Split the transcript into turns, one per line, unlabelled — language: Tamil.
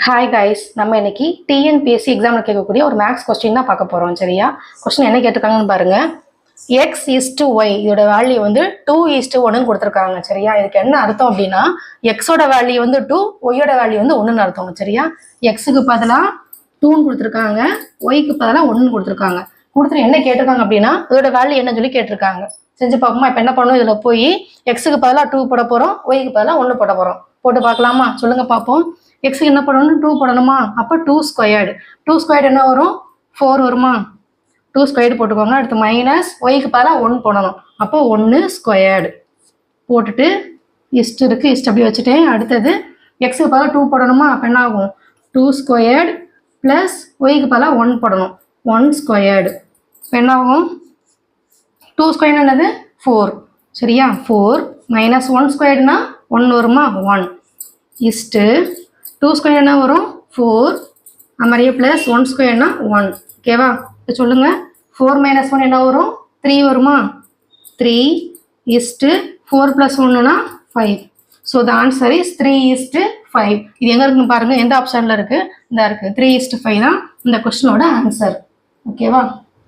ஹாய் கைஸ், நம்ம இன்னைக்கு டிஎன்பிஎஸ்சி எக்ஸாமில் கேட்கக்கூடிய ஒரு மேக்ஸ் கொஸ்டின் தான் பார்க்க போகிறோம். சரியா? கொஸ்டின் என்ன கேட்டிருக்காங்கன்னு பாருங்க. x:y இதோட வேல்யூ வந்து 2:1 கொடுத்துருக்காங்க. சரியா? இதுக்கு என்ன அர்த்தம் அப்படின்னா எக்ஸோட வேல்யூ வந்து 2, ஒய்யோட வேல்யூ வந்து 1ன்னு அர்த்தம். சரியா? எக்ஸுக்கு பதிலாக 2ன்னு கொடுத்துருக்காங்க, ஒய்க்கு பதிலாக 1ன்னு கொடுத்துருக்காங்க. கொடுத்துட்டு என்ன கேட்டிருக்காங்க அப்படின்னா இதோட வேல்யூ என்னன்னு சொல்லி கேட்டிருக்காங்க. செஞ்சு பார்ப்போமா? இப்போ என்ன பண்ணணும், இதில் போய் எக்ஸுக்கு பதிலாக 2 போட போகிறோம், ஒய்க்கு பதிலாக 1 போட போகிறோம். போட்டு பார்க்கலாமா? சொல்லுங்க பார்ப்போம். எக்ஸுக்கு என்ன பண்ணணும், 2 போடணுமா? அப்போ 2 ஸ்கொயர்டு. 2 ஸ்கொயர்டு என்ன வரும்? 4 வருமா? 2 ஸ்கொயர்டு போட்டுக்கோங்க. அடுத்து மைனஸ் ஒய்க்கு பதிலாக 1 போடணும். அப்போ 1 ஸ்கொயர்டு போட்டுட்டு இஸ்ட் இருக்குது, இஸ்ட் அப்படி வச்சுட்டேன். அடுத்தது எக்ஸுக்கு பதிலாக 2 போடணுமா? அப்போ என்ன ஆகும்? 2 ஸ்கொயர்டு ப்ளஸ் ஒய்க்கு பதிலாக 1 போடணும், 1 ஸ்கொயர்டு. இப்போ என்ன ஆகும்? 2 ஸ்கொயர்டு என்னது? 4. சரியா? 4 மைனஸ் 1 ஸ்கொயர்டுனா 1 வருமா? 1 இஸ்ட்டு 2 ஸ்கொயர் என்ன வரும்? 4. அது மாதிரியே ப்ளஸ் 1 ஸ்கொயர்னா 1. ஓகேவா? இப்போ சொல்லுங்கள். 4 மைனஸ் 1 என்ன வரும்? 3 வருமா? 3 is to 4 + 1னா 5. So the answer is 3:5. இது எங்கே இருக்குன்னு பாருங்கள். எந்த ஆப்ஷனில் இருக்குது? இந்த இருக்குது. 3:5 தான் இந்த கொஸ்டினோட ஆன்சர். ஓகேவா?